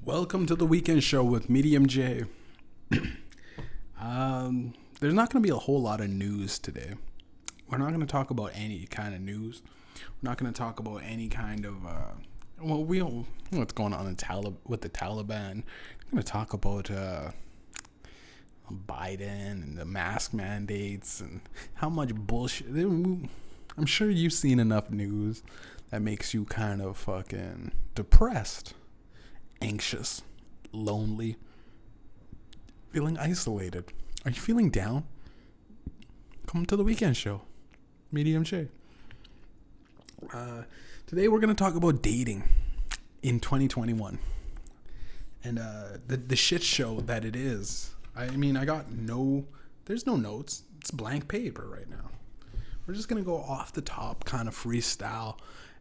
Welcome to the weekend show with Mediumjay. There's not going to be a whole lot of news today. We're not going to talk about any kind of news. We're not going to talk about any kind of, we don't know what's going on with the Taliban. We're going to talk about Biden and the mask mandates and how much bullshit. I'm sure you've seen enough news that makes you kind of fucking depressed, anxious, lonely, feeling isolated. Are you feeling down? Come to the weekend show. Mediumjay. Today we're going to talk about dating in 2021 and the shit show that it is. I mean, there's no notes. It's blank paper right now. We're just going to go off the top, kind of freestyle,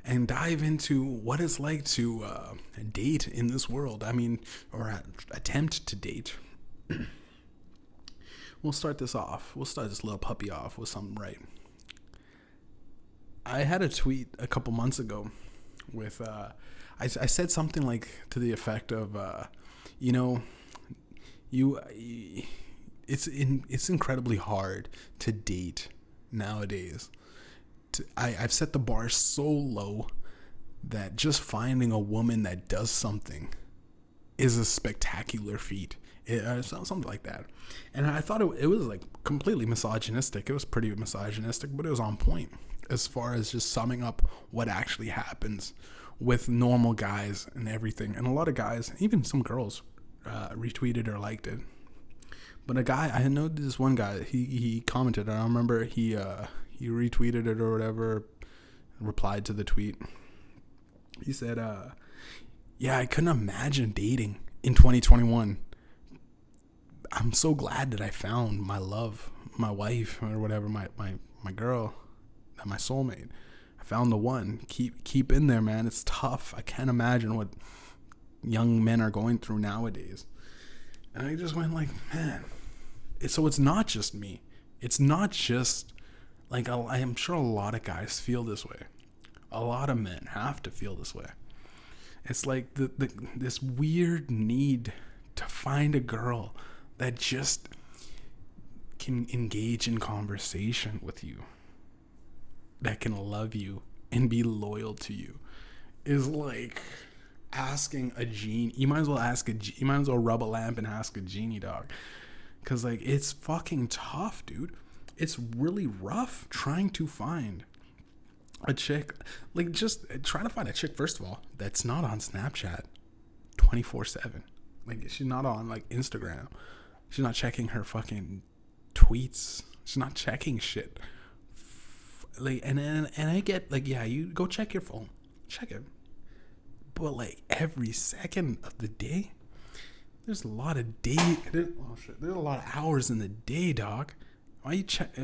and dive into what it's like to date in this world. I mean, or attempt to date. We'll start this little puppy off with something right. I had a tweet a couple months ago with, I said something like to the effect of, it's incredibly hard to date nowadays. I've set the bar so low that just finding a woman that does something is a spectacular feat. Something like that. And I thought it was like completely misogynistic. It was pretty misogynistic, but it was on point as far as just summing up what actually happens with normal guys and everything. And a lot of guys, even some girls, retweeted or liked it. But I know this one guy, he commented, and I remember he retweeted it or whatever, replied to the tweet. He said, yeah, I couldn't imagine dating in 2021. I'm so glad that I found my love, my wife, or whatever, my girl, my soulmate. I found the one. Keep in there, man. It's tough. I can't imagine what young men are going through nowadays. And I just went like, man. So it's not just me. It's not just like, I am sure a lot of guys feel this way. A lot of men have to feel this way. It's like this weird need to find a girl that just can engage in conversation with you, that can love you and be loyal to you, is like asking a genie. You might as well rub a lamp and ask a genie, dog. Cause like it's fucking tough, dude. It's really rough trying to find a chick. Like just trying to find a chick, first of all, that's not on Snapchat 24/7. Like she's not on like Instagram. She's not checking her fucking tweets. She's not checking shit. Like and I get like, yeah, you go check your phone. Check it. But like every second of the day, there's a lot of there's a lot of hours in the day, dog. Why are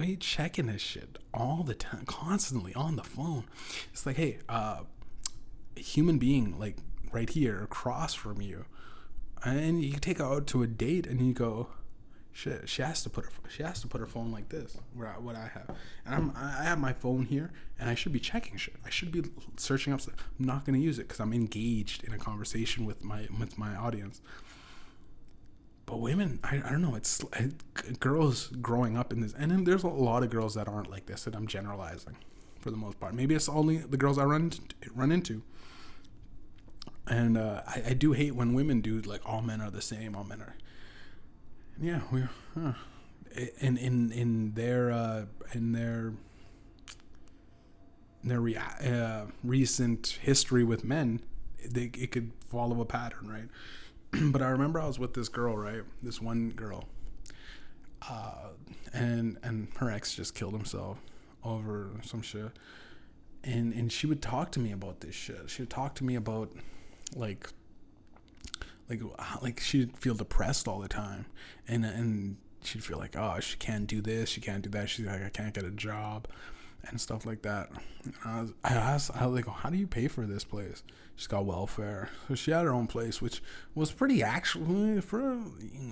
you checking this shit all the time, constantly on the phone? It's like, hey, a human being like right here across from you, and you take her out to a date, and you go, shit, she has to put her phone like this, what I have, and I have my phone here, and I should be checking shit. I should be searching up stuff. I'm not gonna use it because I'm engaged in a conversation with my audience. But women, I don't know. It's girls growing up in this, and then there's a lot of girls that aren't like this, and I'm generalizing for the most part. Maybe it's only the girls I run into. And I do hate when women do like all men are the same. All men are. Yeah, we're in their recent history with men, it could follow a pattern, right? But I remember I was with this girl, right? This one girl, and her ex just killed himself over some shit, and she would talk to me about this shit. She would talk to me about like she'd feel depressed all the time, and she'd feel like, oh, she can't do this, she can't do that. She's like, I can't get a job and stuff like that. And I was like, how do you pay for this place? She's got welfare. So she had her own place, which was pretty, actually, for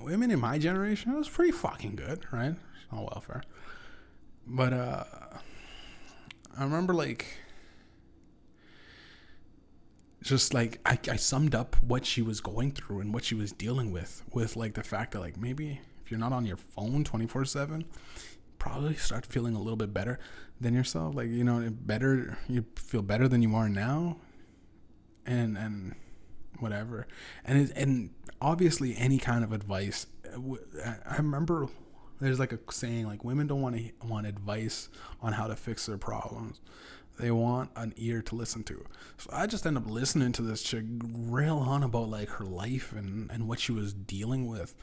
women in my generation, it was pretty fucking good, right? She's on welfare. But I remember like just like I summed up what she was going through and what she was dealing with like the fact that like maybe if you're not on your phone 24/7, probably start feeling a little bit better than yourself. Like, you know, better, you feel better than you are now, and whatever. And obviously any kind of advice. I remember there's like a saying like women don't want advice on how to fix their problems. They want an ear to listen to. So I just end up listening to this chick rail on about like her life and what she was dealing with.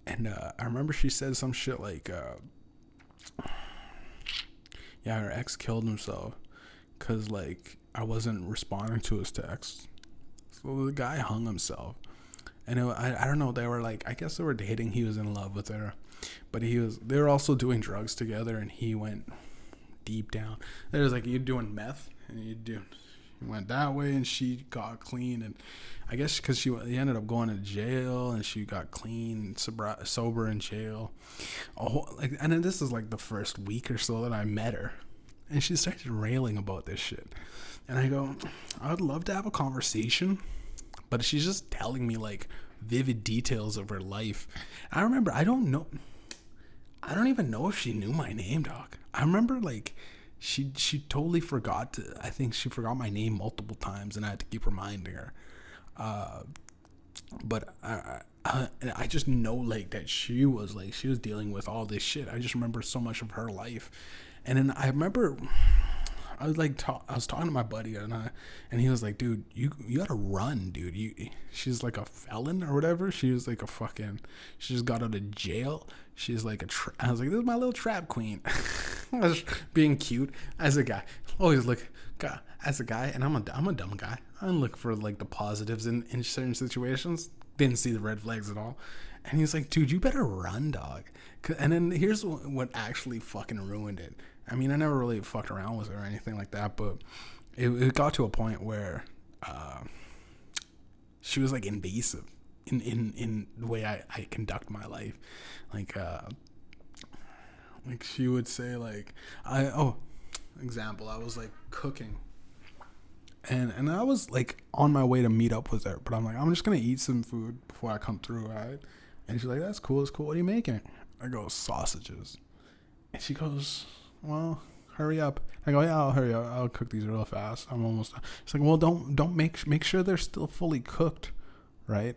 And I remember she said some shit like, yeah, her ex killed himself because like I wasn't responding to his texts. So the guy hung himself. And I don't know, they were like, I guess they were dating. He was in love with her, but they were also doing drugs together, and he went deep down. There's like, you're doing meth and you went that way, and she got clean, and I guess because he ended up going to jail, and she got clean, sober in jail. And then this is like the first week or so that I met her, and she started railing about this shit, and I go, I would love to have a conversation, but she's just telling me like vivid details of her life. I remember, I don't even know if she knew my name, dog. I remember like she totally forgot to. I think she forgot my name multiple times, and I had to keep reminding her. But I just know like that she was dealing with all this shit. I just remember so much of her life, and then I remember I was like I was talking to my buddy, and he was like, dude, you gotta run, dude. She's like a felon or whatever. She was like she just got out of jail. She's like I was like, this is my little trap queen. I was being cute as a guy. Always look as a guy, and I'm a dumb guy. I look for like the positives in certain situations. Didn't see the red flags at all. And he's like, dude, you better run, dog. And then here's what actually fucking ruined it. I mean, I never really fucked around with her or anything like that, but it got to a point where she was like invasive in the way I conduct my life. Like she would say like, example, I was like cooking, and I was like on my way to meet up with her, but I'm like, I'm just gonna eat some food before I come through, right? And she's like, that's cool, what are you making? I go, sausages. And she goes, well, hurry up. I go, yeah, I'll hurry up. I'll cook these real fast. I'm almost done. She's like, well, don't make sure they're still fully cooked, right?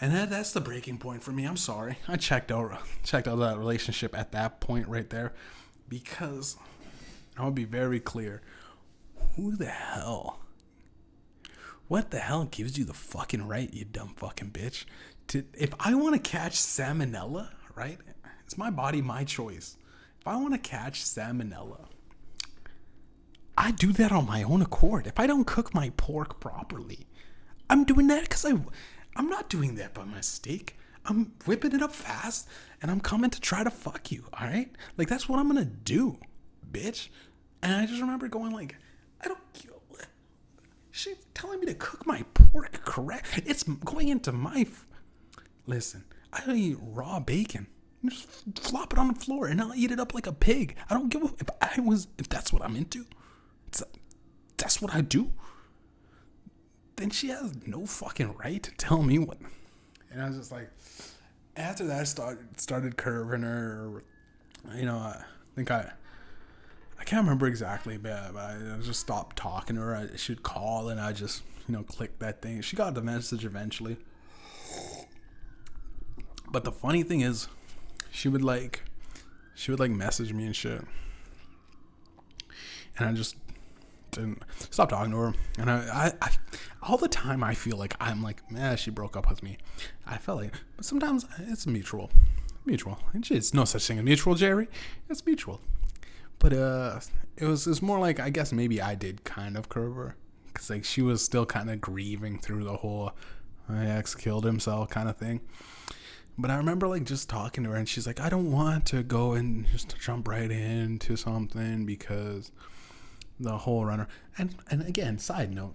And that's the breaking point for me. I'm sorry. I checked out that relationship at that point right there, because I'll be very clear. What the hell gives you the fucking right, you dumb fucking bitch? If I want to catch salmonella, right? It's my body, my choice. If I want to catch salmonella, I do that on my own accord. If I don't cook my pork properly, I'm doing that because I'm not doing that by mistake. I'm whipping it up fast, and I'm coming to try to fuck you, all right? Like, that's what I'm going to do, bitch. And I just remember going like, I don't care. She's telling me to cook my pork correct. It's going into my... Listen, I don't eat raw bacon. Just flop it on the floor, and I'll eat it up like a pig. I don't give a... If that's what I'm into, that's what I do. Then she has no fucking right to tell me what. And I was just like, after that, I started curving her. You know, I think I can't remember exactly, but I just stopped talking to her. She'd call, and I just, click that thing. She got the message eventually. But the funny thing is, she would message me and shit. And I just didn't stop talking to her. And I all the time I feel like I'm like, she broke up with me. I felt like, but sometimes it's mutual. It's no such thing as mutual, Jerry. It's mutual. But it was more like, I guess maybe I did kind of curve her, because like she was still kind of grieving through the whole my ex killed himself kind of thing. But I remember like just talking to her, and she's like, I don't want to go and just jump right into something because the whole runner. And again, side note,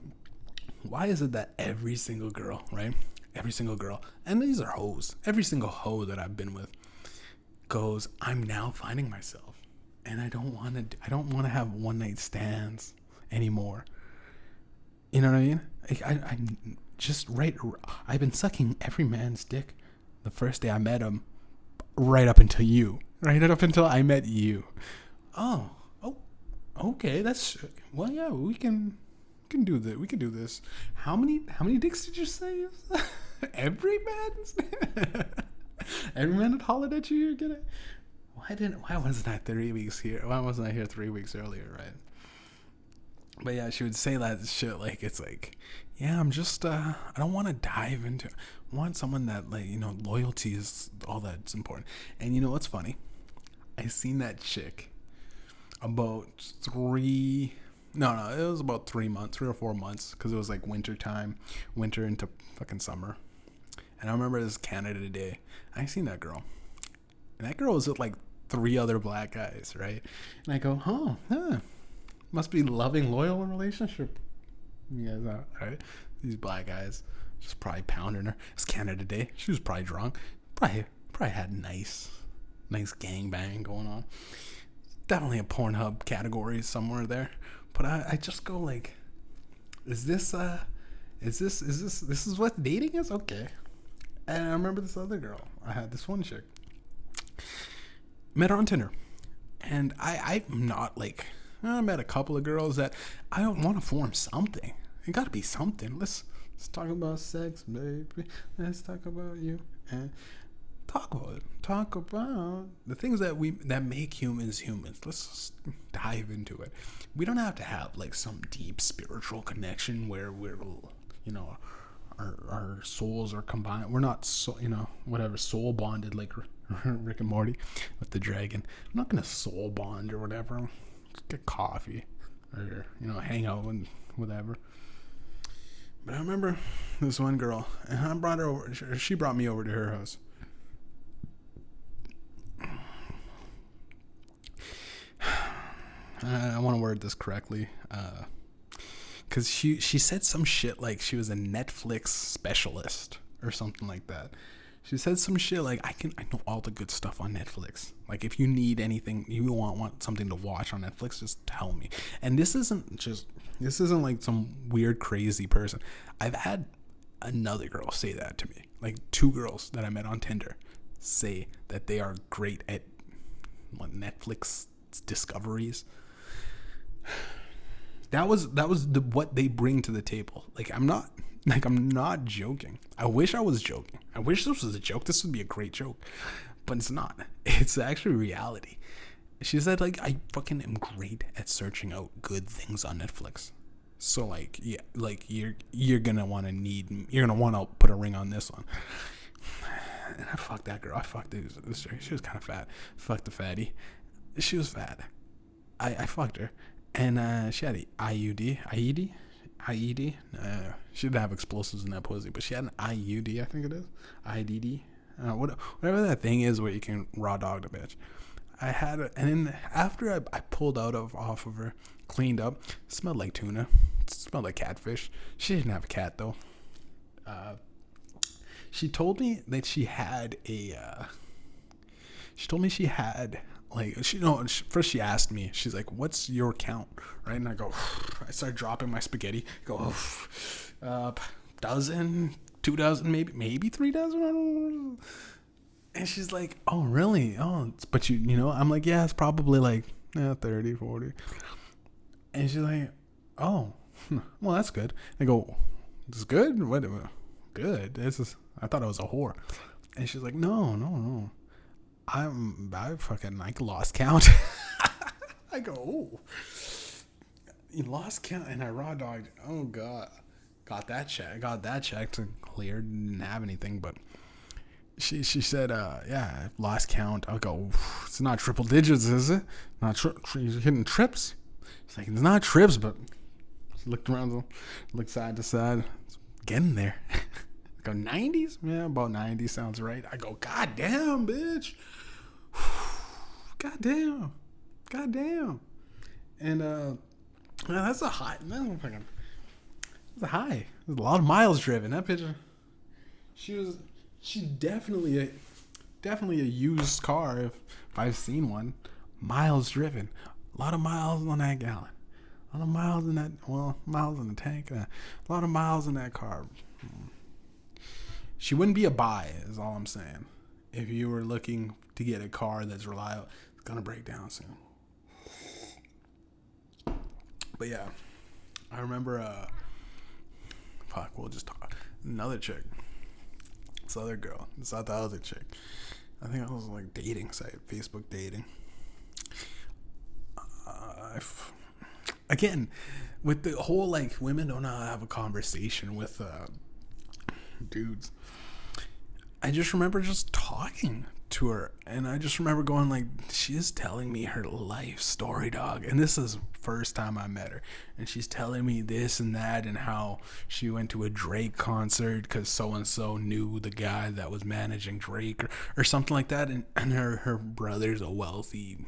why is it that every single girl, right? Every single girl, and these are hoes, every single hoe that I've been with goes, I'm now finding myself, and I don't want to have one night stands anymore. You know what I mean? I'm just right. I've been sucking every man's dick the first day I met him, right up until you. Right up until I met you. Oh, okay. That's well, yeah. We can do that. We can do this. How many dicks did you say? Every man's. Every man that hollered at you, you're gonna. Why wasn't I 3 weeks here? Why wasn't I here 3 weeks earlier, right? But yeah, she would say that shit like it's like, yeah, I'm just I don't want to dive into. I want someone that like loyalty is all that's important. And you know what's funny? I seen that chick about it was about 3 or 4 months because it was like winter into fucking summer. And I remember this Canada Day. I seen that girl, and that girl was with like 3 other black guys, right? And I go, huh. Must be loving, loyal relationship. You guys are, right? These black guys just probably pounding her. It's Canada Day. She was probably drunk. Probably had nice gangbang going on. Definitely a Pornhub category somewhere there. But I just go like, is this what dating is? Okay. And I remember this other girl. I had this one chick. Met her on Tinder. And I'm not like, I met a couple of girls that I don't want to form something. It got to be something. Let's talk about sex, baby. Let's talk about you and talk about it. Talk about the things that make humans. Let's just dive into it. We don't have to have like some deep spiritual connection where we're, our souls are combined. We're not soul bonded like Rick and Morty with the dragon. I'm not gonna soul bond or whatever. Just get coffee or hang out and whatever. But I remember this one girl, and I brought her over. She brought me over to her house. I want to word this correctly, because she said some shit like she was a Netflix specialist or something like that. She said some shit like, I know all the good stuff on Netflix. Like, if you need anything, you want something to watch on Netflix, just tell me. And this isn't like some weird, crazy person. I've had another girl say that to me. Like, 2 girls that I met on Tinder say that they are great at Netflix discoveries. That was what they bring to the table. I'm not joking. I wish I was joking. I wish this was a joke. This would be a great joke, but it's not. It's actually reality. She said I fucking am great at searching out good things on Netflix. So you're gonna want to put a ring on this one. And I fucked that girl. I fucked this. She was kind of fat. Fucked the fatty. She was fat. I fucked her. And she had an IED. She didn't have explosives in that pussy, but she had an IUD, I think it is. IDD. Whatever that thing is where you can raw dog the bitch. I had it, and then after I pulled off of her, cleaned up, smelled like tuna. Smelled like catfish. She didn't have a cat, though. She told me that she had first she asked me, she's like, what's your count, right? And I go, I started dropping my spaghetti. I go, dozen, 2 dozen, maybe 3 dozen, I don't know. And she's like, oh, really? Oh, but I'm like, yeah, it's probably like 30, 40. And she's like, oh, well, that's good. I go, this is good? What? Good? I thought I was a whore. And she's like, no. I fucking lost count. I go, oh, you lost count, and I raw dogged. Oh god, got that checked and cleared. Didn't have anything, but she said, yeah, I've lost count. I'll go, it's not triple digits, is it? Not you're hitting trips. It's like, it's not trips, but she looked around, looked side to side, it's getting there. I go, 90s? Yeah, about 90 sounds right. I go, god damn, bitch. God damn. And that's a high. That's a high. There's a lot of miles driven. That picture. She definitely a used car if I've seen one. Miles driven. A lot of miles on that gallon. A lot of miles in that, well, miles in the tank. A lot of miles in that car. She wouldn't be a buy, is all I'm saying. If you were looking to get a car that's reliable, it's going to break down soon. But yeah, I remember, we'll just talk. Another chick. This other girl. It's not the other chick. I think I was like dating site, Facebook dating. Again, with the whole like women don't know how to have a conversation with dudes. I just remember just talking to her, and I just remember going like, she's telling me her life story, dog. And this is first time I met her, and she's telling me this and that, and how she went to a Drake concert because so and so knew the guy that was managing Drake, or something like that. And her brother's a wealthy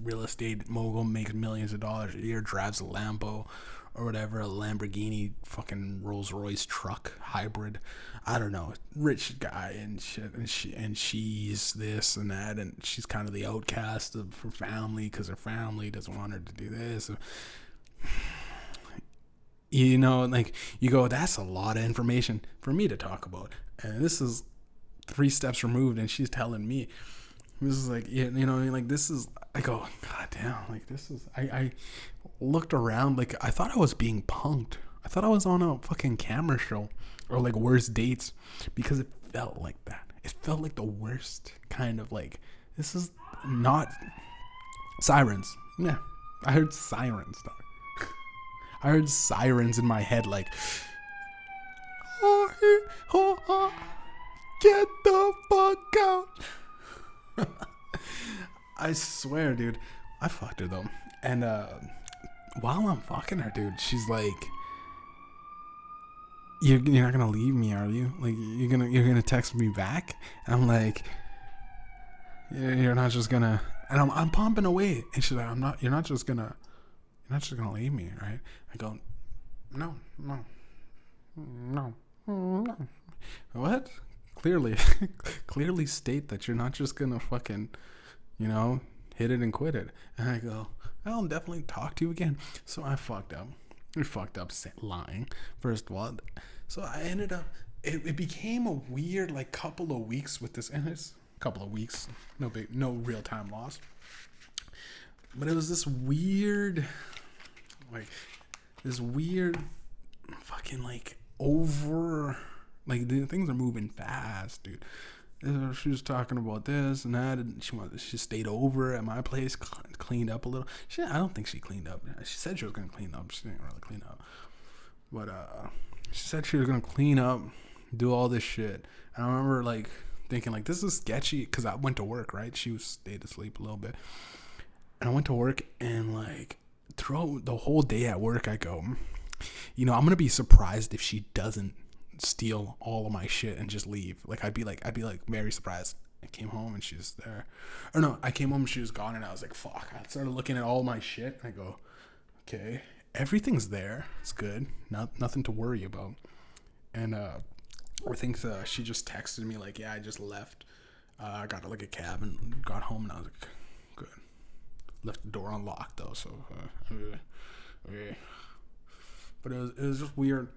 real estate mogul, makes millions of dollars a year, drives a Lambo or whatever, a Lamborghini fucking Rolls Royce truck hybrid, I don't know, rich guy and shit, and she's this and that, and she's kind of the outcast of her family because her family doesn't want her to do this. You know, like, you go, that's a lot of information for me to talk about, and this is 3 steps removed, and she's telling me. This is like, you know, like, this is, I go, God damn, like, this is, I looked around, like, I thought I was being punked. I thought I was on a fucking camera show, or like Worst Dates, because it felt like that. It felt like the worst kind of, like, this is not sirens. Yeah, I heard sirens, dog. I heard sirens in my head, like, get the fuck out. I swear, dude, I fucked her though, and while I'm fucking her, dude, she's like, you're not gonna leave me, are you? Like, you're gonna text me back? And I'm like, you're not just gonna, and I'm pumping away, and she's like, you're not just gonna leave me, right? I go, no. What? Clearly state that you're not just gonna fucking, you know, hit it and quit it. And I go, I'll definitely talk to you again. So I fucked up. Lying, first of all. So I ended up, it became a weird, like, couple of weeks with this, and it's a couple of weeks, no real time lost. But it was this weird fucking, like, over, like, the things are moving fast, dude. She was talking about this and that, and she stayed over at my place, cleaned up a little. I don't think she cleaned up. She said she was gonna clean up. She didn't really clean up, but she said she was gonna clean up, do all this shit. And I remember, like, thinking, like, this is sketchy, because I went to work, right? She stayed asleep a little bit, and I went to work, and, like, throughout the whole day at work, I go, you know, I'm gonna be surprised if she doesn't steal all of my shit and just leave. Like, I'd be like very surprised. I came home and she was there, or no, I came home and she was gone, and I was like, fuck. I started looking at all my shit, and I go, okay, everything's there, it's good, nothing to worry about. And I think she just texted me like, yeah, I just left, I got like a cab and got home, and I was like, good. Left the door unlocked though, so okay. But it was just weird.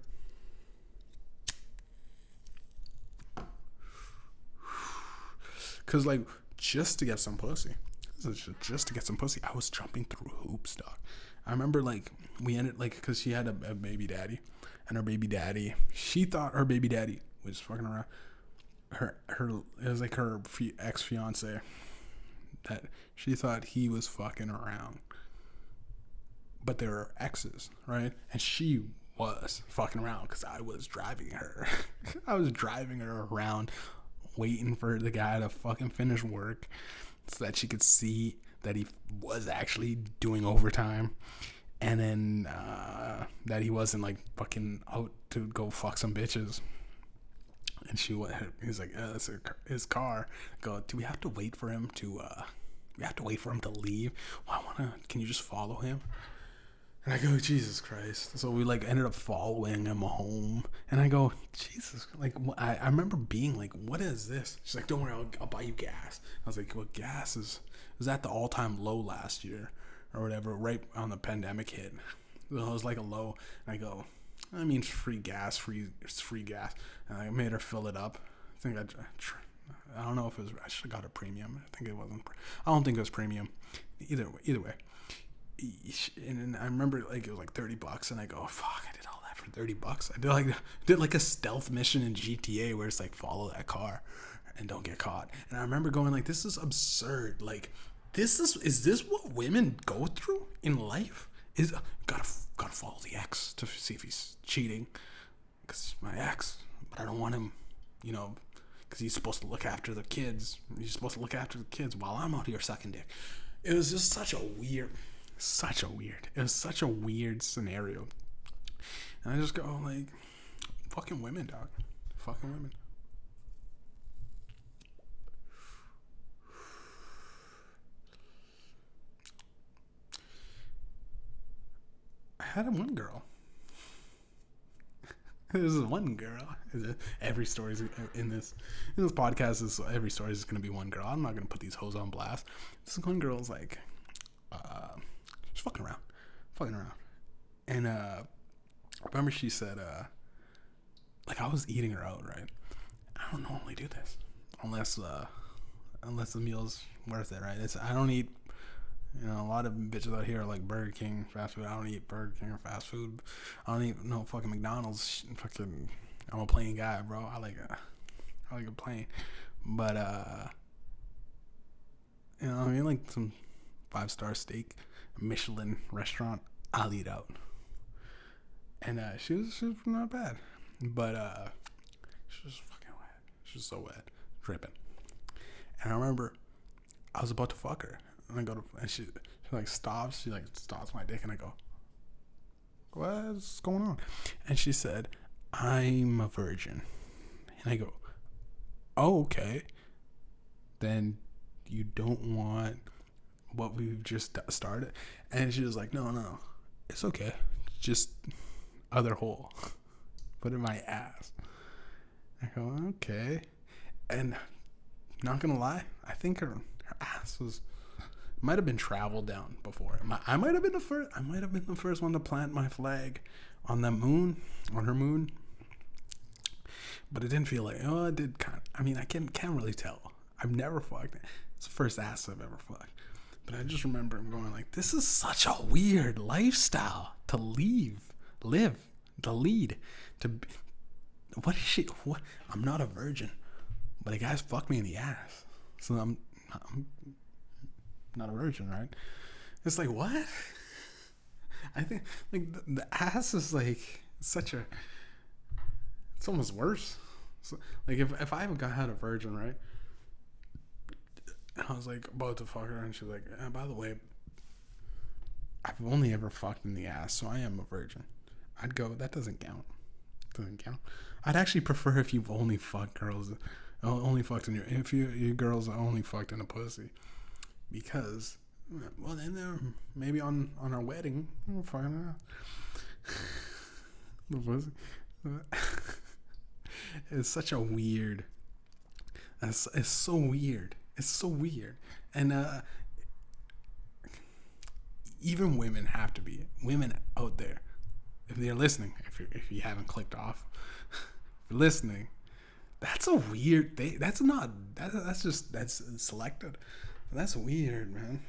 Cause, like, just to get some pussy, I was jumping through hoops, dog. I remember, like, we ended, like, cause she had a baby daddy, and her baby daddy, she thought her baby daddy was fucking around. It was like her ex-fiance, that she thought he was fucking around, but they were exes, right? And she was fucking around, cause I was driving her. I was driving her around, waiting for the guy to fucking finish work so that she could see that he was actually doing overtime, and then that he wasn't, like, fucking out to go fuck some bitches. And he's like, that's his car. I go, do we have to wait for him to leave? Well, can you just follow him? And I go, Jesus Christ. So we, like, ended up following him home. And I go, Jesus. Like, I remember being like, what is this? She's like, don't worry, I'll buy you gas. I was like, well, gas was at the all-time low last year or whatever, right on the pandemic hit. So it was like a low. And I go, I mean, free gas. And I made her fill it up. I think I don't know if it was, I should have got a premium. I think it wasn't, I don't think it was premium. Either way. And I remember like it was like $30 and I go, fuck, I did all that for $30. I did like a stealth mission in GTA where it's like follow that car and don't get caught. And I remember going like, this is absurd. Like is this what women go through in life? Is gotta follow the ex to see if he's cheating because he's my ex, but I don't want him, because he's supposed to look after the kids. He's supposed to look after the kids while I'm out here sucking dick. It was just such a weird scenario. And I just go like, fucking women, dog. Fucking women. I had one girl. There's one girl. Every story in this podcast is every story is gonna be one girl. I'm not gonna put these hoes on blast. This one girl's like, she's fucking around, and I remember she said, like I was eating her out, right? I don't normally do this unless the meal's worth it, right? I don't eat. A lot of bitches out here are like Burger King, fast food. I don't eat Burger King or fast food. I don't eat no fucking McDonald's. I'm a plain guy, bro. I like a plain. But I mean, like some 5-star steak, Michelin restaurant, I'll eat out. And she was not bad, but she was fucking wet. She was so wet, dripping. And I remember I was about to fuck her. And I go to, and she like stops. She like stops my dick, and I go, "What's going on?" And she said, "I'm a virgin." And I go, "Oh, okay. Then you don't want what we've just started?" And she was like, "No, it's okay. Just other hole. Put in my ass." I go, "Okay." And not gonna lie, I think her ass might have been traveled down before. I might have been the first one to plant my flag on that moon, on her moon. But it didn't feel like, it did kind of, I mean, I can't really tell. I've never fucked. It's the first ass I've ever fucked. But I just remember going like, this is such a weird lifestyle to lead. What is she? What? I'm not a virgin, but a guy's fucked me in the ass. So I'm not a virgin, right? It's like, what? I think like the ass is like such a, it's almost worse. So, like if I had a virgin, right? And I was like about to fuck her, and she's like, by the way, I've only ever fucked in the ass, so I am a virgin. I'd go, that doesn't count. I'd actually prefer if you've only fucked girls, only fucked in if you girls are only fucked in a pussy. Because, well, then maybe on our wedding, we'll find out. The pussy. It's such a weird. It's so weird. It's so weird. And even women have to be. Women out there, if they're listening, if you haven't clicked off, if you're listening, that's a weird thing. That's selected. That's weird, man.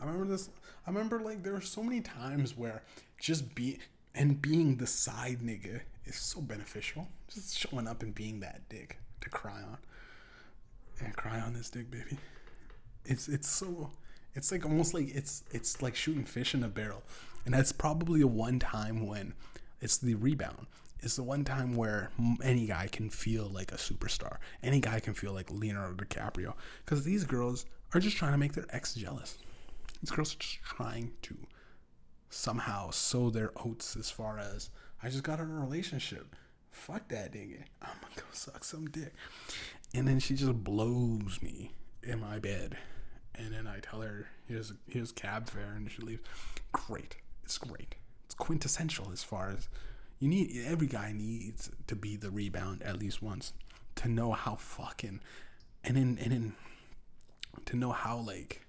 I remember like there were so many times where just being the side nigga is so beneficial. Just showing up and being that dick to cry on. And cry on this dick, baby. It's like almost like it's like shooting fish in a barrel. And that's probably the one time when it's the rebound. It's the one time where any guy can feel like a superstar. Any guy can feel like Leonardo DiCaprio. Because these girls are just trying to make their ex jealous. These girls are just trying to somehow sow their oats as far as, I just got in a relationship. Fuck that nigga. I'm gonna go suck some dick. And then she just blows me in my bed. And then I tell her, here's cab fare, and she leaves. Great. It's great. It's quintessential as far as, every guy needs to be the rebound at least once to know how fucking, and then to know how like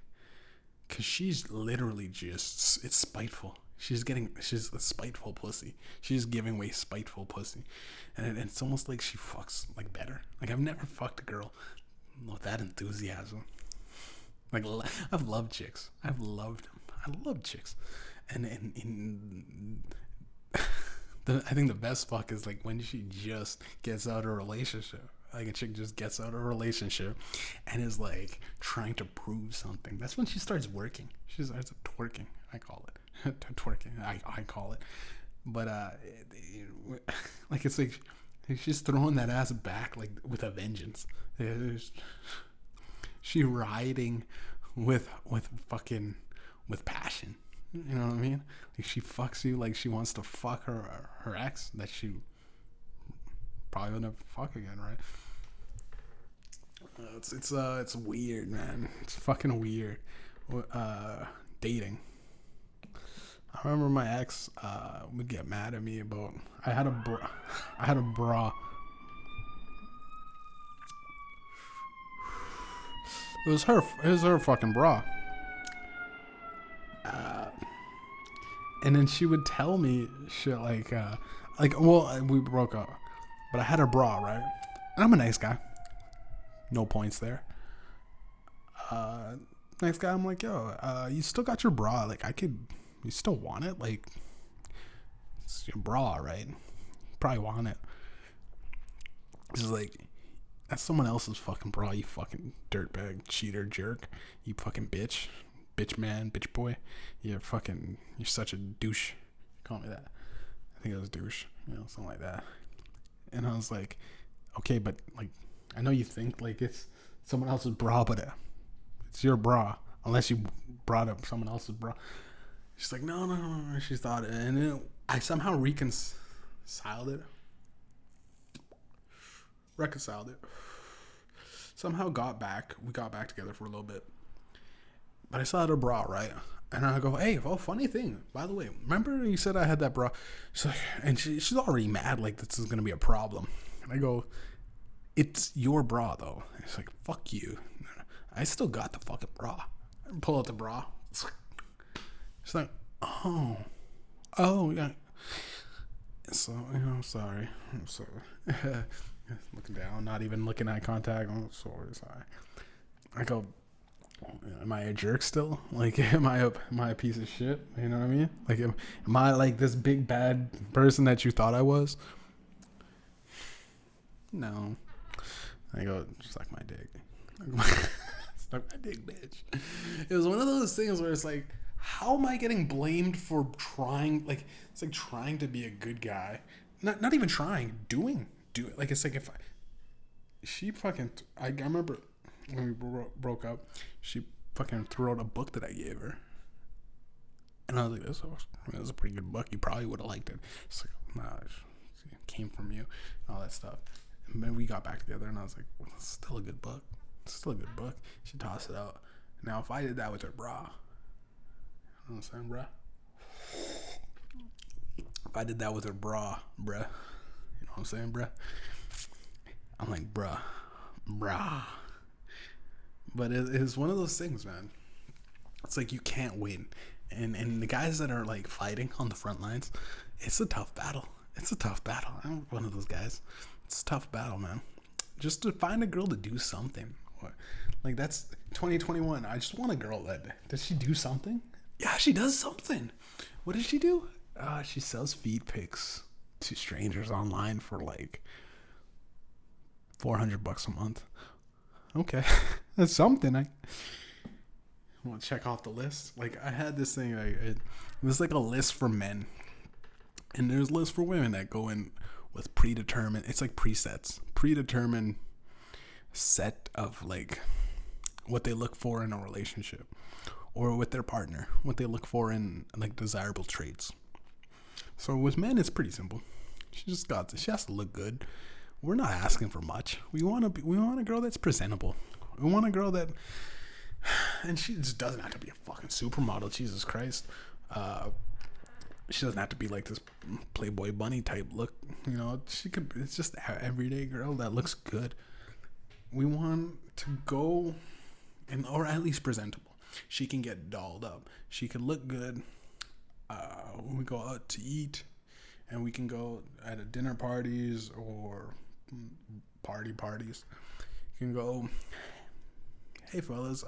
Cause she's literally just, it's spiteful. She's a spiteful pussy. She's giving away spiteful pussy. And it's almost like she fucks like better. Like I've never fucked a girl with that enthusiasm. Like I've loved chicks. I love chicks. And I think the best fuck is like when she just gets out of a relationship. Like a chick just gets out of a relationship and is like trying to prove something. That's when she starts working. She starts twerking. I call it twerking. I call it. But like it's like she's throwing that ass back like with a vengeance. She riding with passion. You know what I mean? Like she fucks you like she wants to fuck her ex that she probably will never fuck again, right? It's weird, man. It's fucking weird. Dating. I remember my ex would get mad at me about I had a bra. It was her fucking bra. And then she would tell me shit like well, we broke up, but I had her bra, right? And I'm a nice guy. No points there. Next guy, I'm like, yo, you still got your bra. Like, you still want it? Like, it's your bra, right? You probably want it. It's like, that's someone else's fucking bra, you fucking dirtbag, cheater, jerk. You fucking bitch. Bitch man, bitch boy. You're such a douche. Call me that. I think it was douche, something like that. And I was like, okay, but like, I know you think like it's someone else's bra, but it's your bra. Unless you brought up someone else's bra. She's like, no. She thought it. And then I somehow reconciled it. Somehow we got back together for a little bit. But I still had her bra, right? And I go, hey, funny thing. By the way, remember you said I had that bra? She's like, and she's already mad like this is going to be a problem. And I go, it's your bra, though. It's like, fuck you. I still got the fucking bra. I pull out the bra. She's like, oh, yeah. So, sorry. I'm sorry. Looking down, not even looking eye contact. I'm sorry. I go, am I a jerk still? Like, am I a piece of shit? You know what I mean? Like, am I like this big bad person that you thought I was? No. I go, suck my dick. Suck my dick, bitch. It was one of those things where it's like, how am I getting blamed for trying? Like, it's like trying to be a good guy. Not even trying, doing. Like, it's like I remember when we broke up, she fucking threw out a book that I gave her. And I was like, this was a pretty good book. You probably would have liked it. She's like, nah, it came from you, all that stuff. And then we got back together, and I was like, well, it's still a good book. She tossed it out. Now, if I did that with her bra, you know what I'm saying, bruh? If I did that with her bra, bruh, you know what I'm saying, bruh? I'm like, bruh. But it's one of those things, man. It's like you can't win. And the guys that are like fighting on the front lines, it's a tough battle. I'm one of those guys. It's a tough battle, man. Just to find a girl to do something. Like, that's 2021. I just want a girl that, does she do something? Yeah, she does something. What does she do? She sells feed pics to strangers online for like $400 a month. Okay, that's something. I want to check off the list. Like, I had this thing. It was like a list for men, and there's lists for women that go in with predetermined. It's like predetermined set of like what they look for in a relationship or with their partner, what they look for in like desirable traits. So with men, it's pretty simple. She has to look good. We're not asking for much. We want a girl that's presentable. We want a girl that, and she just doesn't have to be a fucking supermodel. Jesus Christ. She doesn't have to be like this Playboy bunny type look. It's just an everyday girl that looks good. We want to go or at least presentable. She can get dolled up. She can look good. When we go out to eat, and we can go at a dinner parties or parties. You can go, hey fellas,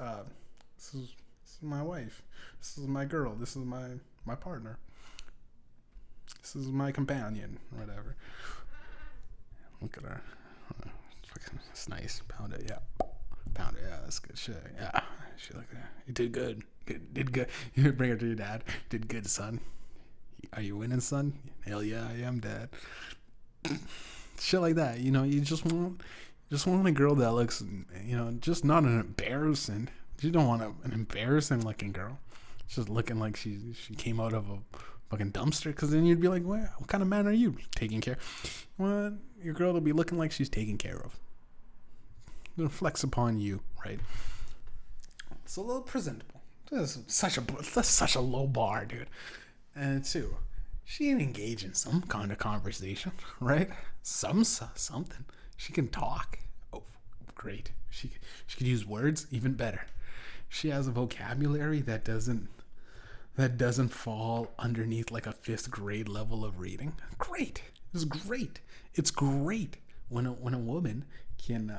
this is my wife. This is my girl. This is my partner. This is my companion, whatever. Look at her. It's nice. Pound it, yeah. Pound it, yeah. That's good shit. Yeah. She like that. You did good. Did good. You bring her to your dad. Did good, son. Are you winning, son? Hell yeah, I am, dad. Shit like that. You know, you just want a girl that looks, you know, just not an embarrassing. You don't want an embarrassing looking girl. Just looking like she came out of a fucking dumpster, because then you'd be like, what kind of man are you taking care? Well, your girl will be looking like she's taken care of. It'll flex upon you, right? It's a little presentable. That's such a low bar, dude. And two, she can engage in some kind of conversation, right? Something. She can talk. Oh, great. She could use words, even better. She has a vocabulary that doesn't fall underneath like a 5th grade level of reading. Great. It's great. It's great when a woman can.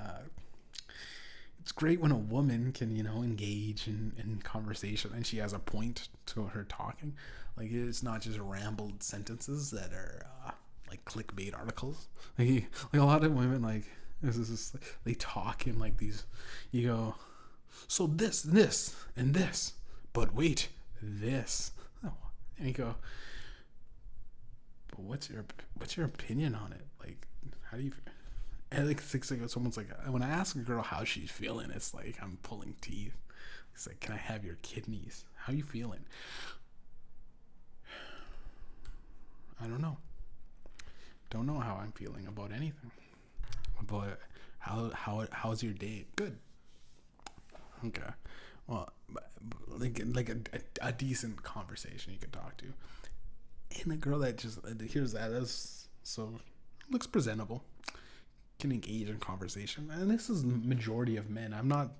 It's great when a woman can, you know, engage in conversation and she has a point to her talking. Like, it's not just rambled sentences that are like clickbait articles. Like a lot of women, like, they talk in like these. You go, so this, and this, but wait, this. Oh, and you go, but what's your opinion on it? Like, how do you? And like, someone's like, when I ask a girl how she's feeling, it's like I'm pulling teeth. It's like, can I have your kidneys? How you feeling? I don't know. Don't know how I'm feeling about anything. But how's your day? Good. Okay. Well, like a decent conversation you could talk to, and a girl that just hears that as so looks presentable, can engage in conversation, and this is the majority of men. I'm not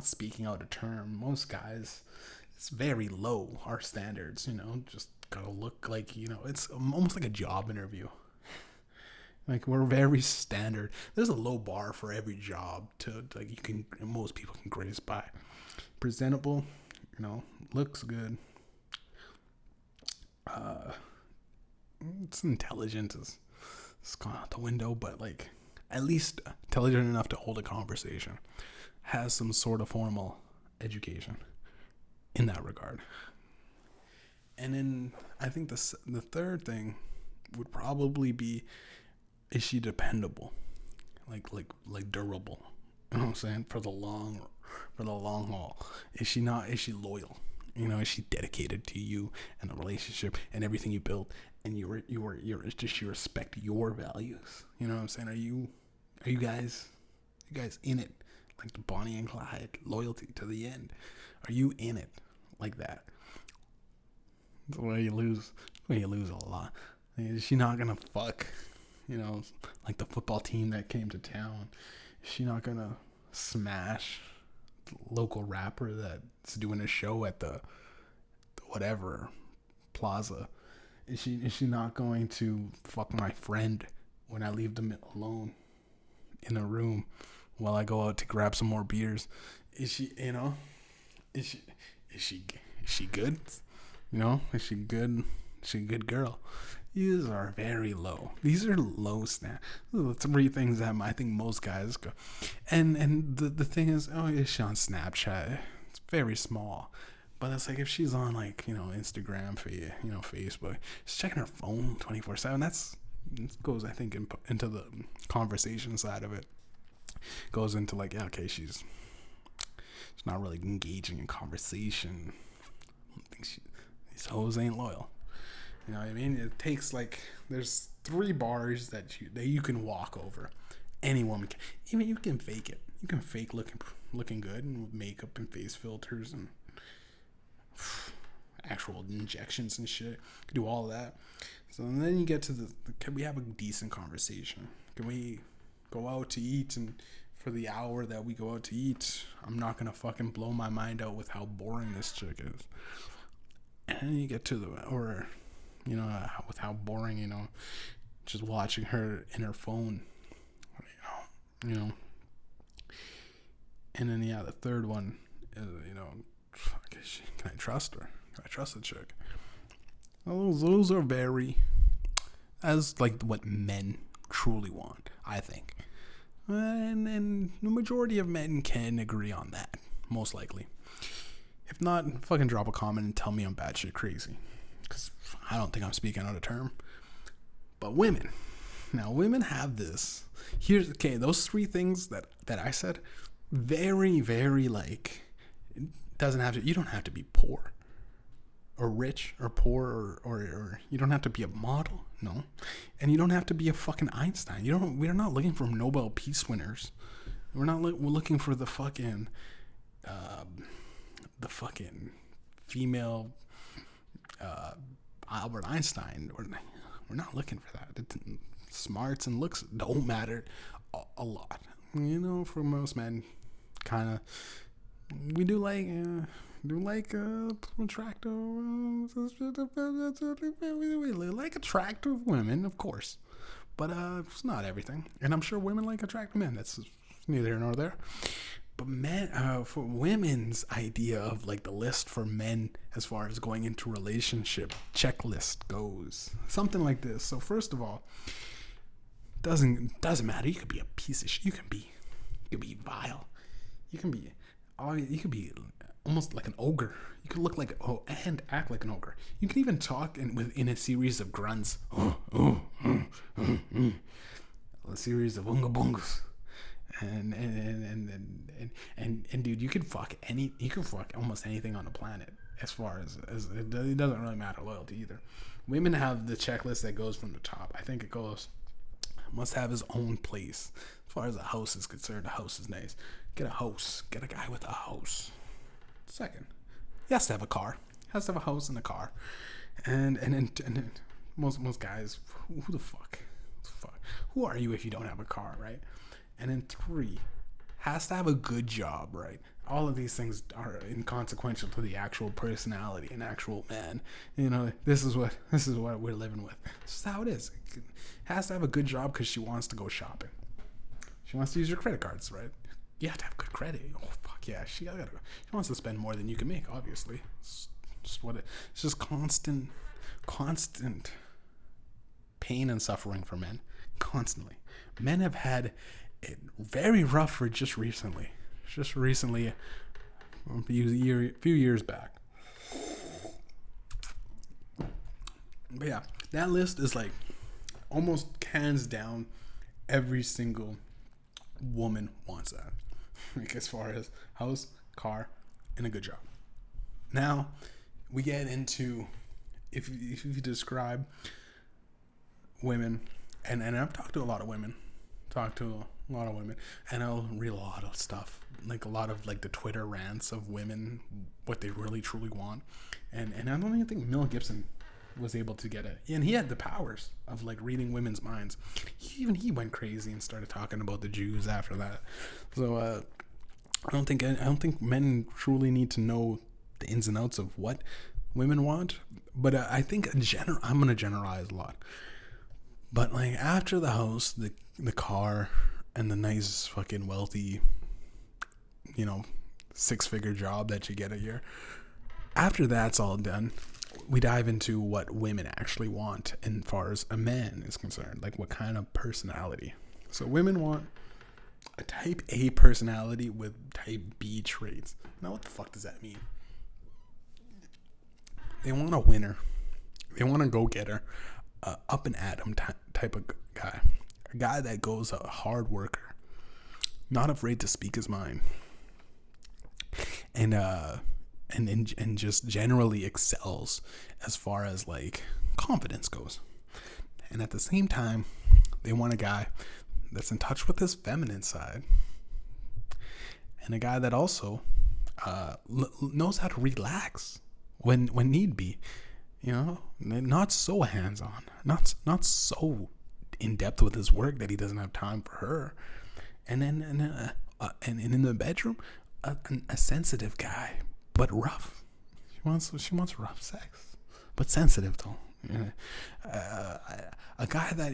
speaking out of term. Most guys, it's very low, our standards. You know, just gotta look like, you know, it's almost like a job interview. Like, we're very standard. There's a low bar for every job to, like, most people can graze by. Presentable, you know, looks good. It's intelligent. It's gone out the window, but like, at least intelligent enough to hold a conversation. Has some sort of formal education in that regard. And then I think the third thing would probably be, is she dependable? Like durable. You know what I'm saying? For the long haul. Is she loyal? You know, is she dedicated to you and the relationship and everything you build, and you respect your values? You know what I'm saying? Are you guys in it like the Bonnie and Clyde, loyalty to the end? Are you in it like that? That's where you lose a lot. Is she not gonna fuck? You know, like the football team that came to town. Is she not gonna smash the local rapper that's doing a show at the whatever plaza? Is she not going to fuck my friend when I leave them alone in a room while I go out to grab some more beers? Is she, you know, is she good? You know, is she good? Is she a good girl? These are very low. These are low snap. The 3 things that I think most guys go. And the thing is, oh, is she on Snapchat? It's very small. But it's like, if she's on, like, you know, Instagram, you know, Facebook, she's checking her phone 24/7. It goes, I think, into the conversation side of it. Goes into like, yeah, okay, she's not really engaging in conversation. I think these hoes ain't loyal. You know what I mean? It takes, like, there's 3 bars that you can walk over. Any woman can. Even you can fake it. You can fake looking good, and with makeup and face filters and actual injections and shit. You can do all of that. So then you get to can we have a decent conversation? Can we go out to eat and for the hour that we go out to eat, I'm not gonna fucking blow my mind out with how boring this chick is. And then you get to with how boring, just watching her in her phone, you know. And then the third one is, can I trust her? Can I trust the chick? Those are very, as like what men truly want, I think. And the majority of men can agree on that, most likely. If not, fucking drop a comment and tell me I'm batshit crazy, because I don't think I'm speaking out of term. But women have this. Those three things that I said, very, very like, you don't have to be poor or rich or poor or you don't have to be a model, no, and you don't have to be a fucking Einstein. We're not looking for Nobel Peace winners. We're looking for the fucking female Albert Einstein. We're not looking for that. Smarts and looks don't matter a lot. For most men, kind of, we do like attractive. We like attractive women, of course, but it's not everything. And I'm sure women like attractive men. That's neither here nor there. But men, for women's idea of like the list for men as far as going into relationship checklist goes, something like this. So first of all, doesn't matter. You could be a piece of shit. You can be vile. You can be almost like an ogre. You could look like and act like an ogre. You can even talk in a series of grunts. A series of unga bungas. And dude, you could fuck almost anything on the planet. As far as it doesn't really matter loyalty either. Women have the checklist that goes from the top. I think it goes, must have his own place. As far as a house is concerned, a house is nice. Get a house. Get a guy with a house. Second, he has to have a car. Has to have a house and a car. And then most guys, who the fuck? Who are you if you don't have a car, right? And then 3, has to have a good job, right? All of these things are inconsequential to the actual personality and actual man. This is what we're living with. This is how it is. Has to have a good job because she wants to go shopping. She wants to use your credit cards, right? You have to have good credit. Oh fuck yeah, she wants to spend more than you can make. Obviously, it's just constant pain and suffering for men. Constantly, men have had it very rough for just recently, a few years back. But yeah, that list is like almost hands down every single woman wants that. Like as far as house, car, and a good job. Now we get into if you describe women, and I've talked to a lot of women, and I'll read a lot of stuff, like a lot of like the Twitter rants of women, what they really truly want, and I don't even think Mel Gibson was able to get it, and he had the powers of like reading women's minds. He went crazy and started talking about the Jews after that. So I don't think men truly need to know the ins and outs of what women want, but I think I'm gonna generalize a lot. But like after the house, the car, and the nice fucking wealthy, 6-figure job that you get a year, after that's all done, we dive into what women actually want as far as a man is concerned, like what kind of personality. So women want a type A personality with type B traits. Now what the fuck does that mean? They want a winner. They want a go-getter, up and at 'em type of guy. A guy that goes a hard worker, not afraid to speak his mind, and just generally excels as far as like confidence goes. And at the same time, they want a guy that's in touch with his feminine side, and a guy that also knows how to relax when need be. Not so hands-on, not so in depth with his work that he doesn't have time for her, And in the bedroom, a sensitive guy, but rough. She wants rough sex, but sensitive though. A guy that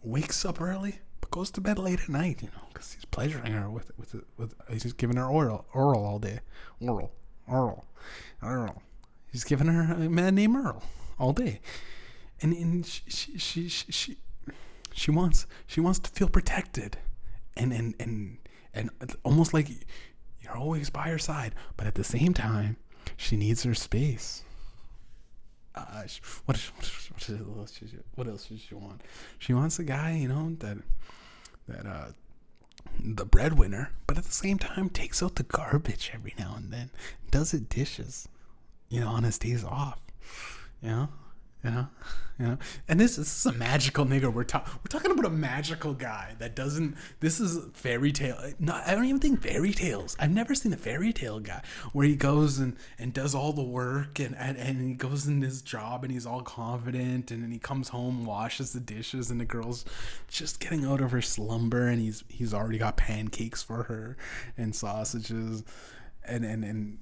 wakes up early but goes to bed late at night. Because he's pleasuring her with he's just giving her oral all day, oral. He's giving her a man named Earl all day, and she wants to feel protected, and almost like you're always by her side, but at the same time she needs her space. What else does she want? She wants a guy, that the breadwinner, but at the same time takes out the garbage every now and then, does the dishes, on his days off, and this is a magical nigga. We're talking about a magical guy that doesn't. This is fairy tale. No, I don't even think fairy tales. I've never seen a fairy tale guy where he goes and does all the work and he goes in his job and he's all confident, and then he comes home, washes the dishes, and the girl's just getting out of her slumber, and he's already got pancakes for her and sausages and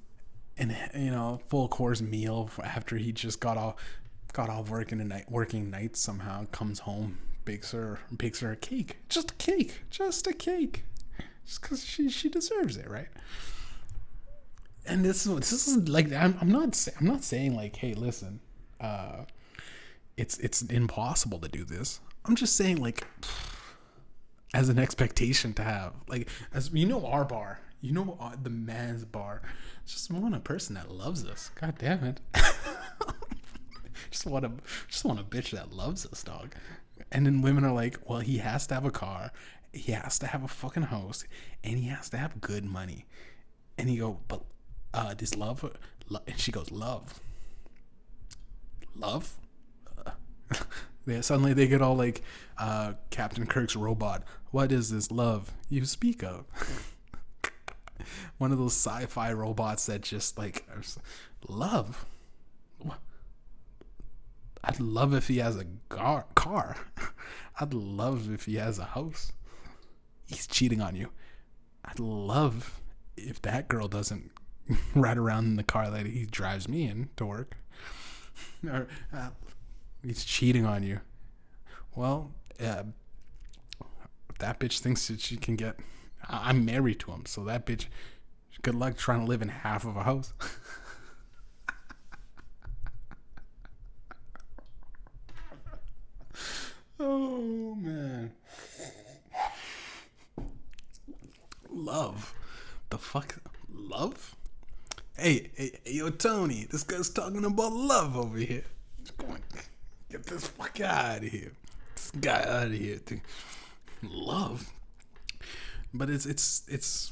full course meal after he just got off working nights. Somehow comes home, bakes her a cake, just a cake, just because she deserves it, right? And this is like, I'm not saying like, hey, listen, it's impossible to do this. I'm just saying, like, as an expectation to have, like, as our bar, the man's bar, just want a person that loves us. God damn it. Just want a bitch that loves us, dog. And then women are like, well, he has to have a car, he has to have a fucking house, and he has to have good money. And you go, but does love? And she goes, love. Suddenly they get all like Captain Kirk's robot. What is this love you speak of? One of those sci-fi robots that just like, love. I'd love if he has a car. I'd love if he has a house. He's cheating on you. I'd love if that girl doesn't ride around in the car that he drives me in to work. Or he's cheating on you. Well, if that bitch thinks that she can get... I'm married to him, so that bitch, good luck trying to live in half of a house. Oh, man. Love. The fuck? Love? Hey, yo, Tony, this guy's talking about love over here. Come on, get this fuck out of here. This guy out of here. Dude. Love? But it's it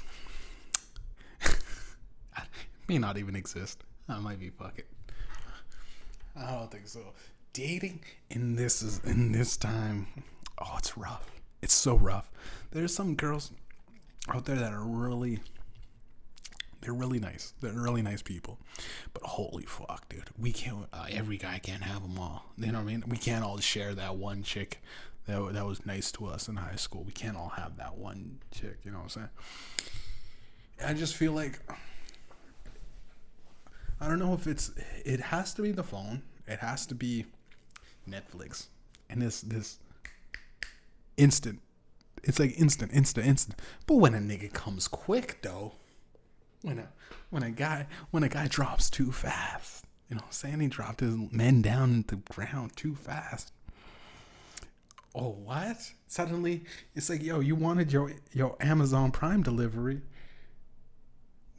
may not even exist. I might be fucking. I don't think so. Dating in this time, oh, it's rough. It's so rough. There's some girls out there that are really nice. They're really nice people, but holy fuck, dude, we can't. Every guy can't have them all. You know what I mean? We can't all share that one chick that was nice to us in high school. We can't all have that one chick. You know what I'm saying? I just feel like, I don't know if it has to be the phone. It has to be Netflix, and this instant. It's like instant. But when a nigga comes quick, though, when a guy drops too fast, you know, saying he dropped his men down into the ground too fast. Oh, what? Suddenly it's like, yo, you wanted your Amazon Prime delivery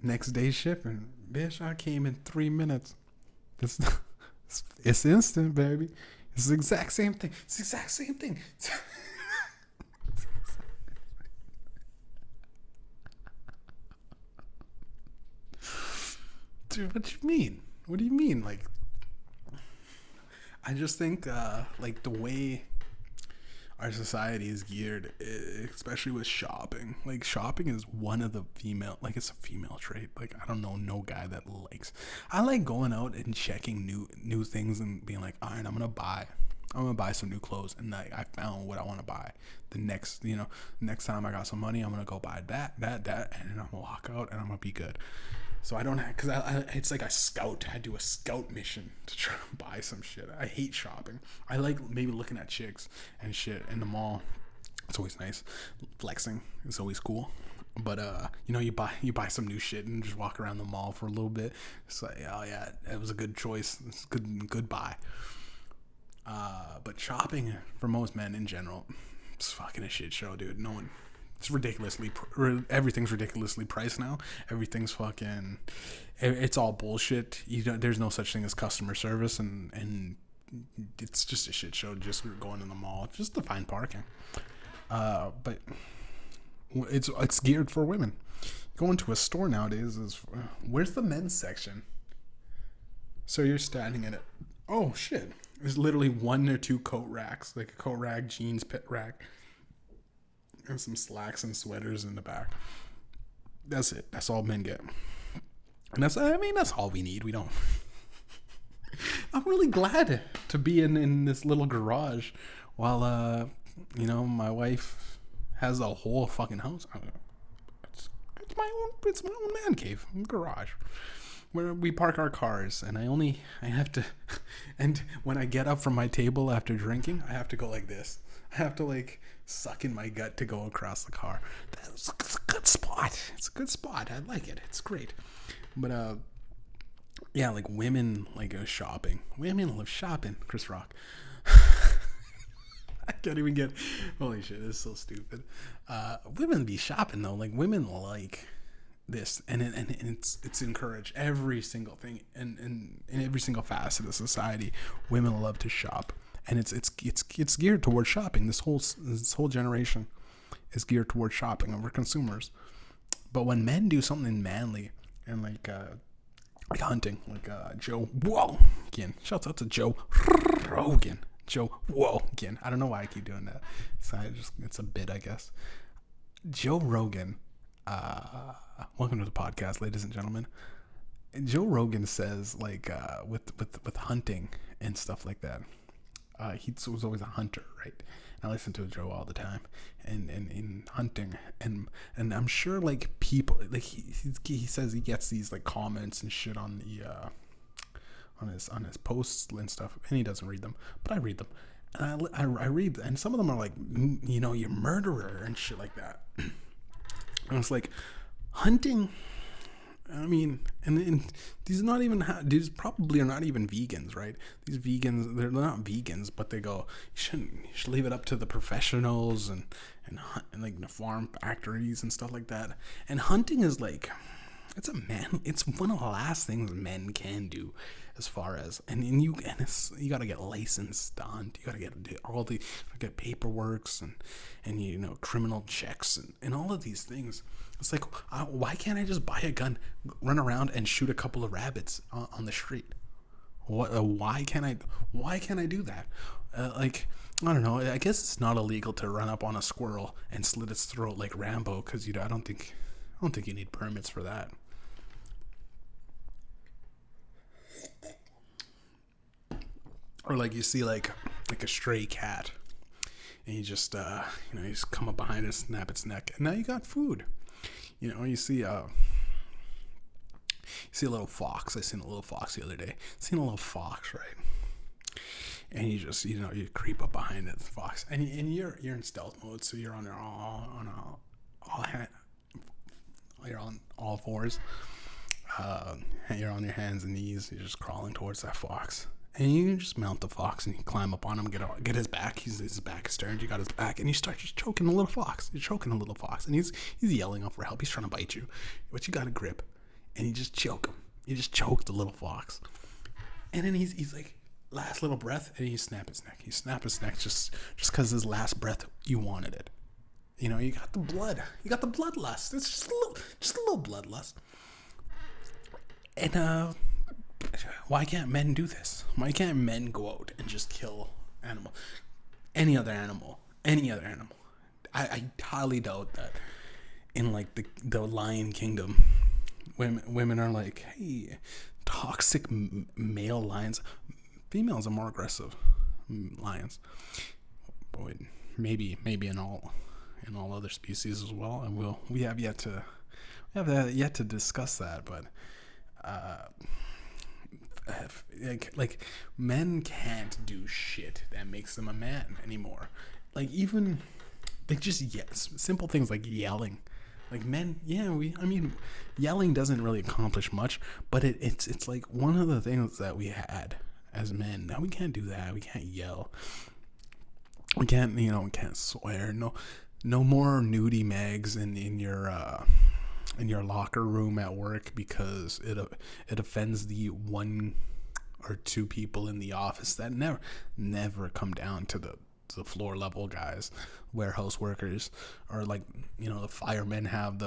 next day shipping, bitch. I came in 3 minutes. It's instant, baby. It's the exact same thing. Dude, what you mean? What do you mean? Like, I just think like the way our society is geared, especially with shopping. Like, shopping is one of the female, like, it's a female trait. Like, I don't know no guy I like going out and checking new things and being like, all right, I'm gonna buy. I'm gonna buy some new clothes, and I found what I want to buy. The next time I got some money, I'm gonna go buy that, and then I'm gonna walk out, and I'm gonna be good. So I don't have, because it's like I do a scout mission to try to buy some shit. I hate shopping. I like maybe looking at chicks and shit in the mall. It's always nice. Flexing is always cool. But you buy some new shit and just walk around the mall for a little bit. It's like, oh yeah, it was a good choice. It's good buy. But shopping for most men in general, it's fucking a shit show, dude. No one. It's everything's ridiculously priced now. Everything's fucking, it's all bullshit. There's no such thing as customer service, and it's just a shit show. Just going in the mall, just to find parking. But it's geared for women. Going to a store nowadays where's the men's section? So you're standing in it. Oh shit! There's literally 1 or 2 coat racks, like a coat rack, jeans pit rack, and some slacks and sweaters in the back. That's it. That's all men get. And that's all we need. We don't. I'm really glad to be in this little garage while my wife has a whole fucking house. It's my own man cave, garage, where we park our cars, and I have to, and when I get up from my table after drinking, I have to go like this. I have to like suck in my gut to go across the car. It's a good spot. It's a good spot. I like it. It's great. But yeah, like women like go shopping. Women love shopping. Chris Rock. I can't even get. Holy shit! It's so stupid. Women be shopping though. Like women like this, and it's encouraged every single thing, and in every single facet of society, women love to shop. And it's geared towards shopping. This whole generation is geared towards shopping, and we're consumers. But when men do something manly and like hunting, like Joe Rogan, shouts out to Joe Rogan. I don't know why I keep doing that. It's a bit, I guess. Joe Rogan. Welcome to the podcast, ladies and gentlemen. Joe Rogan says like with hunting and stuff like that. He was always a hunter, right? And I listen to Joe all the time, and in hunting, and I'm sure like people like he says he gets these like comments and shit on the on his posts and stuff, and he doesn't read them, but I read them, and I read, and some of them are like, you're murderer and shit like that, and it's like hunting. I mean, and these probably are not even vegans, right? These vegans, they're not vegans, but they go, you should leave it up to the professionals and like the farm factories and stuff like that. And hunting is like, it's one of the last things men can do, as far as, you gotta get licensed to hunt. You gotta get paperworks and criminal checks and all of these things. It's like, why can't I just buy a gun, run around and shoot a couple of rabbits on the street? Why can't I do that? Like, I don't know. I guess it's not illegal to run up on a squirrel and slit its throat like Rambo, because I don't think you need permits for that. Or like you see like a stray cat, and you just you just come up behind it, snap its neck, and now you got food. You see a little fox. I seen a little fox the other day. Seen a little fox, right? And you just you creep up behind it, the fox, and you're in stealth mode, so you're on all fours. And you're on your hands and knees. You're just crawling towards that fox. And you just mount the fox and you climb up on him, get his back. His back is turned. You got his back, and you start just choking the little fox. You're choking the little fox, and he's yelling out for help. He's trying to bite you, but you got a grip, and you just choke him. You just choke the little fox, and then he's like, last little breath, and you snap his neck. You snap his neck just because his last breath, you wanted it. You got the blood. You got the bloodlust. It's just a little bloodlust. And why can't men do this? Why can't men go out and just kill any other animal? I highly doubt that in like the Lion Kingdom, women are like, hey, toxic male lions. Females are more aggressive. lions. Boy, maybe in all other species as well, and we have yet to discuss that. But like men can't do shit that makes them a man anymore. Like even like just simple things like yelling. Like men, yelling doesn't really accomplish much, but it's like one of the things that we had as men. Now we can't do that. We can't yell. We can't, we can't swear. No more nudie mags in your locker room at work, because it offends the one or two people in the office that never come down to the floor level guys, warehouse workers, or like the firemen have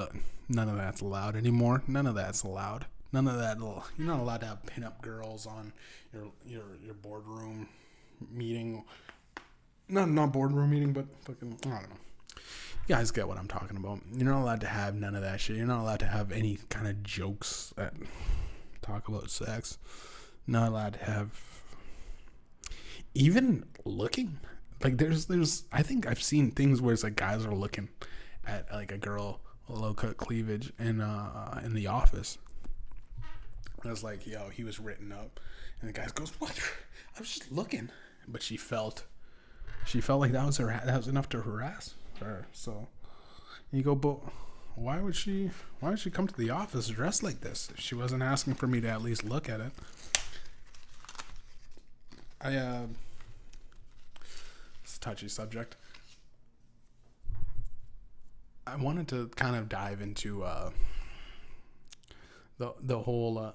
none of that's allowed anymore. None of that's allowed. None of that. You're not allowed to have pinup girls on your boardroom meeting. Not boardroom meeting, but fucking, I don't know. You guys get what I'm talking about. You're not allowed to have none of that shit. You're not allowed to have any kind of jokes that talk about sex. Not allowed to have even looking. Like there's I think I've seen things where it's like guys are looking at like a girl low cut cleavage in the office. And it's like, yo, he was written up, and the guy goes, "What? I was just looking," but she felt like that was enough to harass her. So you go, but why would she come to the office dressed like this if she wasn't asking for me to at least look at it? It's a touchy subject. I wanted to kind of dive into the whole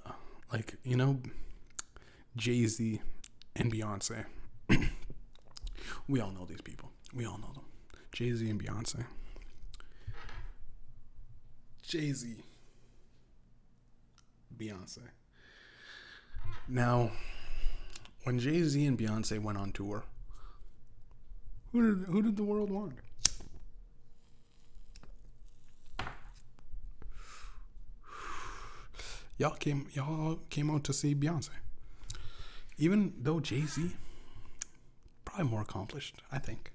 Jay-Z and Beyonce. We all know these people. We all know them. Jay-Z and Beyonce. Jay-Z. Beyonce. Now, when Jay-Z and Beyonce went on tour, who did the world want? Y'all came out to see Beyonce. Even though Jay-Z probably more accomplished, I think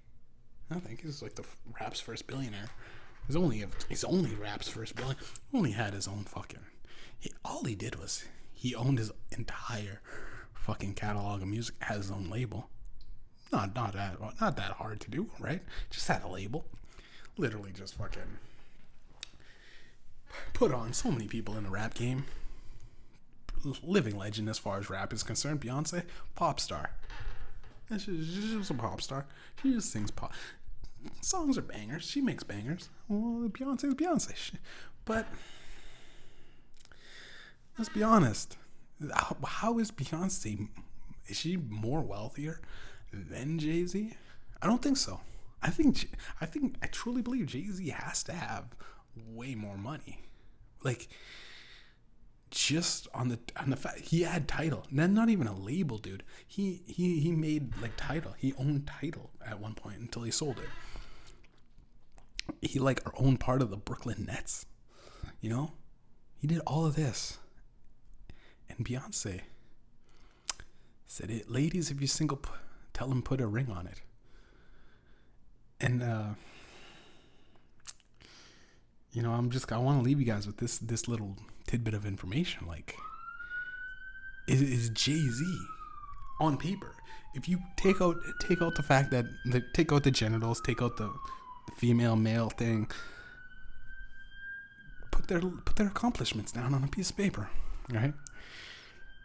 he's like the rap's first billionaire. He's only rap's first billionaire. He only had his own fucking. All he did was he owned his entire fucking catalog of music, had his own label. Not that hard to do, right? Just had a label. Literally just fucking put on so many people in the rap game. Living legend as far as rap is concerned. Beyonce, pop star. She's just a pop star. She just sings pop. Songs are bangers. She makes bangers. Well, Beyonce is Beyonce. But let's be honest. How is Beyonce? Is she more wealthier than Jay-Z? I don't think so. I truly believe Jay-Z has to have way more money. Like, just on the fact he had title, not even a label, dude. He made like title. He owned title at one point until he sold it. He like owned part of the Brooklyn Nets. He did all of this. And Beyonce said, "It, ladies, if you're single, tell him put a ring on it." And I want to leave you guys with this little tidbit of information. Like, is Jay-Z on paper? If you take out the fact that take out the genitals, take out the female male thing, put their accomplishments down on a piece of paper, right?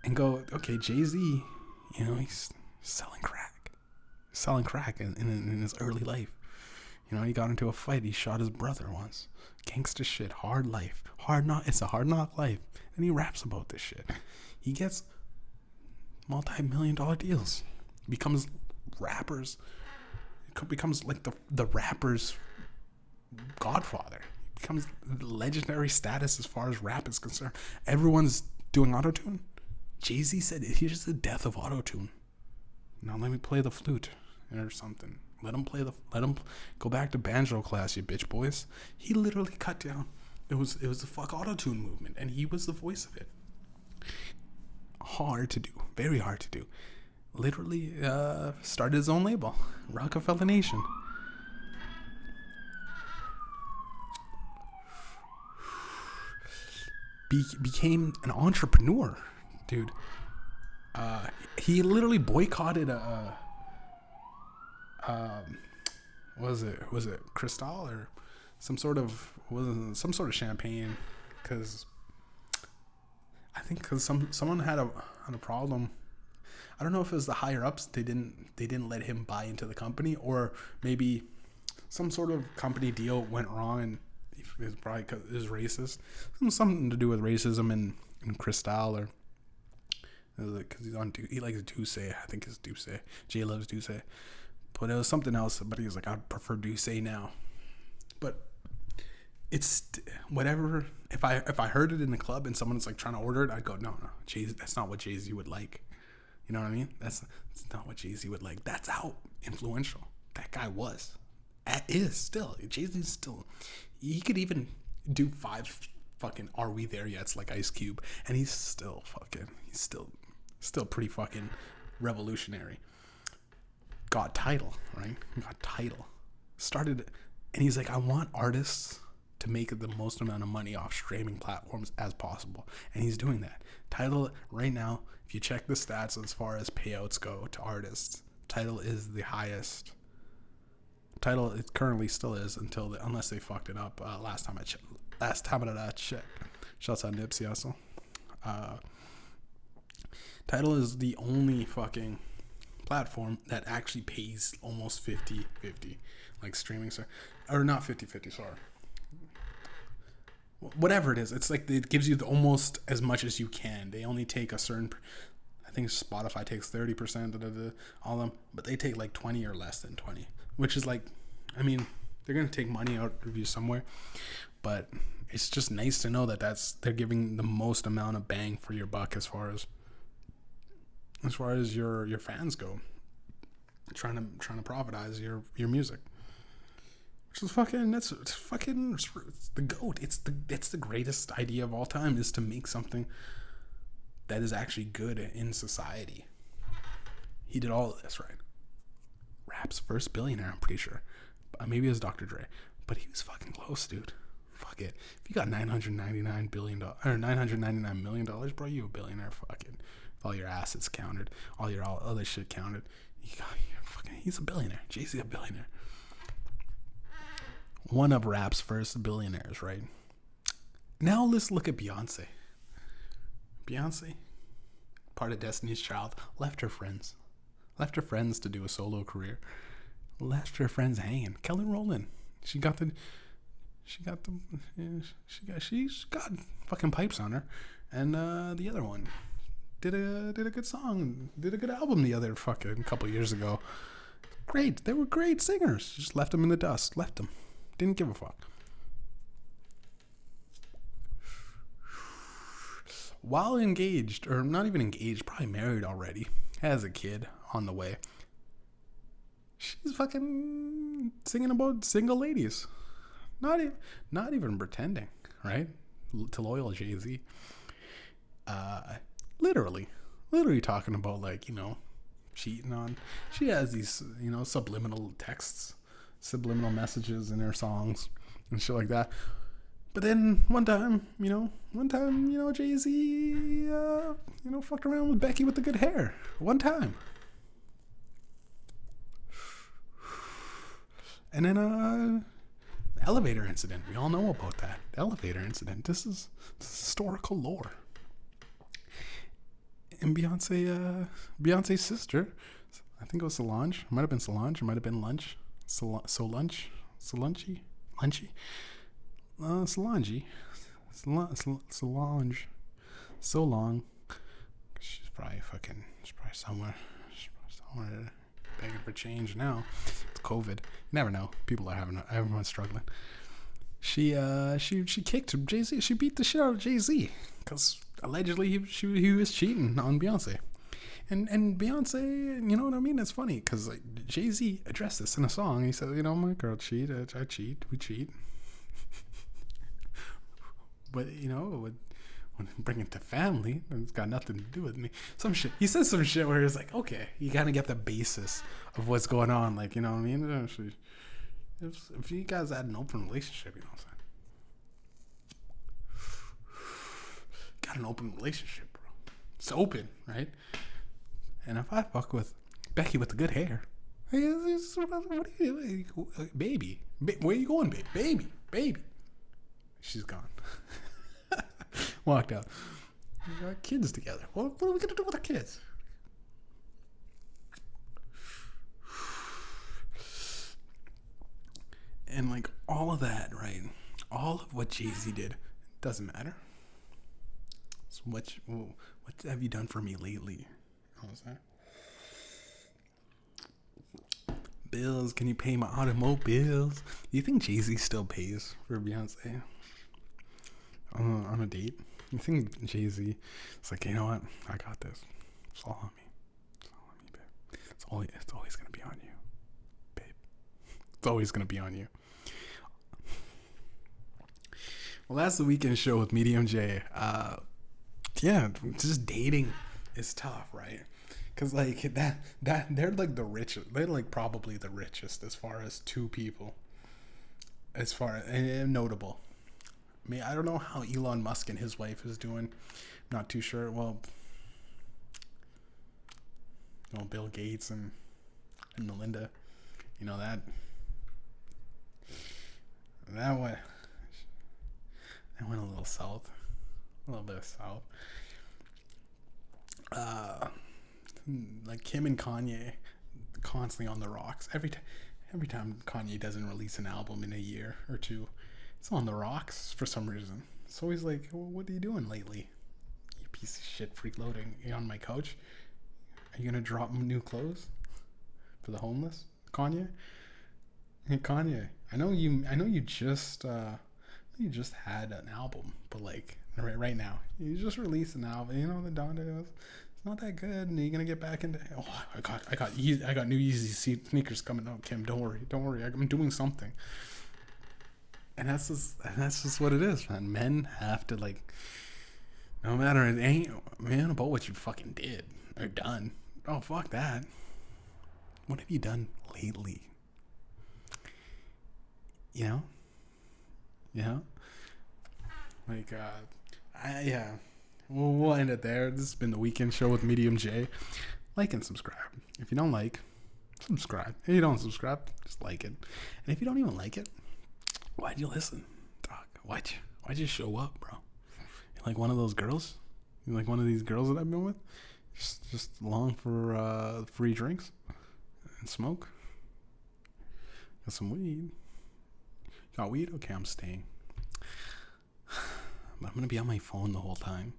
And go, okay, Jay-Z, he's selling crack in his early life. He got into a fight. He shot his brother once. Gangsta shit. Hard life. It's a hard knock life. And he raps about this shit. He gets multi-million-dollar deals. Becomes like the rapper's godfather. Becomes legendary status as far as rap is concerned. Everyone's doing autotune. Jay-Z said, "Here's the death of autotune. Now let me play the flute or something. Let him go back to banjo class, you bitch boys." He literally cut down. It was the fuck autotune movement, and he was the voice of it. Hard to do, very hard to do. literally started his own label, Rockefeller Nation. Became an entrepreneur, dude. He literally boycotted was it Cristal or some sort of champagne, because I think someone had a problem. I don't know if it was the higher ups, they didn't let him buy into the company, or maybe some sort of company deal went wrong, and it's probably because it was racist. Something to do with racism in Cristal, or because he likes Douce. I think it's Douce. Jay loves Douce, but it was something else. But he was like, I prefer Douce now. But it's whatever. If I heard it in the club and someone's like trying to order it, I'd go, no, Jay, that's not what Jay-Z would like. You know what I mean? That's not what Jay-Z would like. That's how influential that guy was. Is still. Jay-Z's still. He could even do 5 fucking Are We There Yet's like Ice Cube, and he's still pretty fucking revolutionary. Got Tidal, right? Got Tidal. Started, and he's like, I want artists to make the most amount of money off streaming platforms as possible, and he's doing that. Tidal right now, if you check the stats as far as payouts go to artists, Tidal is the highest. Tidal, it currently still is unless they fucked it up. Last time I checked. Shouts out Nipsey Hussle. Tidal is the only fucking platform that actually pays almost 50-50, like streaming, or not 50-50. Sorry. Whatever it is, it's like it gives you almost as much as you can. They only take a certain. I think Spotify takes 30% of all of them, but they take like 20 or less than 20, which is like, I mean, they're gonna take money out of you somewhere, but it's just nice to know that they're giving the most amount of bang for your buck as far as your fans go, trying to profitize your music. Which is it's the GOAT. It's the greatest idea of all time, is to make something that is actually good in society. He did all of this, right? Rap's first billionaire, I'm pretty sure. Maybe it was Dr. Dre, but he was fucking close, dude. Fuck it. If you got $999 million, bro, you a billionaire. Fucking with all your assets counted, all other shit counted. He's a billionaire. Jay-Z a billionaire. One of rap's first billionaires, right? Now let's look at Beyonce. Beyonce, part of Destiny's Child, left her friends to do a solo career. Left her friends hanging. Kelly Rowland, she's got fucking pipes on her, and the other one did a good song, did a good album the other fucking couple years ago. Great, they were great singers. Just left them in the dust. Left them. Didn't give a fuck. While engaged, or not even engaged, probably married already, has a kid on the way, she's fucking singing about single ladies. Not even pretending, right? To loyal Jay-Z. Literally talking about, like, cheating on. She has these, subliminal texts, subliminal messages in her songs and shit like that. But then one time, Jay-Z, fucked around with Becky with the good hair. One time. And then, the elevator incident. We all know about that. The elevator incident. This is historical lore. And Beyonce's sister, I think it was Solange. It might have been Solange. It might have been Lunch. Solange. So long. She's probably somewhere begging for change now. It's COVID. You never know. People are everyone's struggling. She kicked Jay-Z. She beat the shit out of Jay-Z because allegedly he was cheating on Beyonce. And Beyonce, you know what I mean? It's funny because like Jay-Z addressed this in a song. He said, my girl cheat, I cheat, we cheat. But what when I bring it to family, it's got nothing to do with me. Some shit. He says some shit where it's like, okay, you gotta get the basis of what's going on. Like, you know what I mean? Actually, if you guys had an open relationship, you know what I'm saying? Got an open relationship, bro. It's open, right? And if I fuck with Becky with the good hair, hey, what are you, baby? Where you going, baby? Baby. She's gone. Walked out. We got kids together. What are we gonna do with our kids? And like all of that, right? All of what Jay-Z did doesn't matter. So what have you done for me lately? You know what I'm saying? Bills, can you pay my automobiles? Do you think Jay-Z still pays for Beyonce on a date? You think Jay-Z is like, you know what? I got this. It's all on me. It's all on me, babe. It's always gonna be on you, babe. It's always gonna be on you. Well, that's the weekend show with Mediumjay. Yeah, just dating is tough, right? Because like that they're like the richest. They're like probably the richest as far as two people. As far and notable. I mean, I don't know how Elon Musk and his wife is doing. I'm not too sure. Well, you know, Bill Gates and Melinda. You know that went a little south. A little bit south. Like Kim and Kanye constantly on the rocks. Every time Kanye doesn't release an album in a year or two, it's on the rocks for some reason. It's always like, well, what are you doing lately? You piece of shit, freak-loading. You on my couch? Are you gonna drop new clothes for the homeless, Kanye? Hey, Kanye, I know you just had an album, but like right now, you just released an album. You know the Donda was. It's not that good, and you're gonna get back into. Oh, I got new Yeezy sneakers coming out, Kim. Don't worry. I'm doing something. And that's just what it is, man. Men have to like, no matter it ain't man about what you fucking did or done. Oh fuck that. What have you done lately? You know, like yeah. We'll end it there. This has been the weekend show with Mediumjay. Like and subscribe. If you don't like, subscribe. If you don't subscribe, just like it. And if you don't even like it, why'd you listen, dog? Why'd you show up, bro? You're like one of those girls? You're like one of these girls that I've been with? Just along for free drinks and smoke? Got some weed. Got weed? Okay, I'm staying. But I'm going to be on my phone the whole time.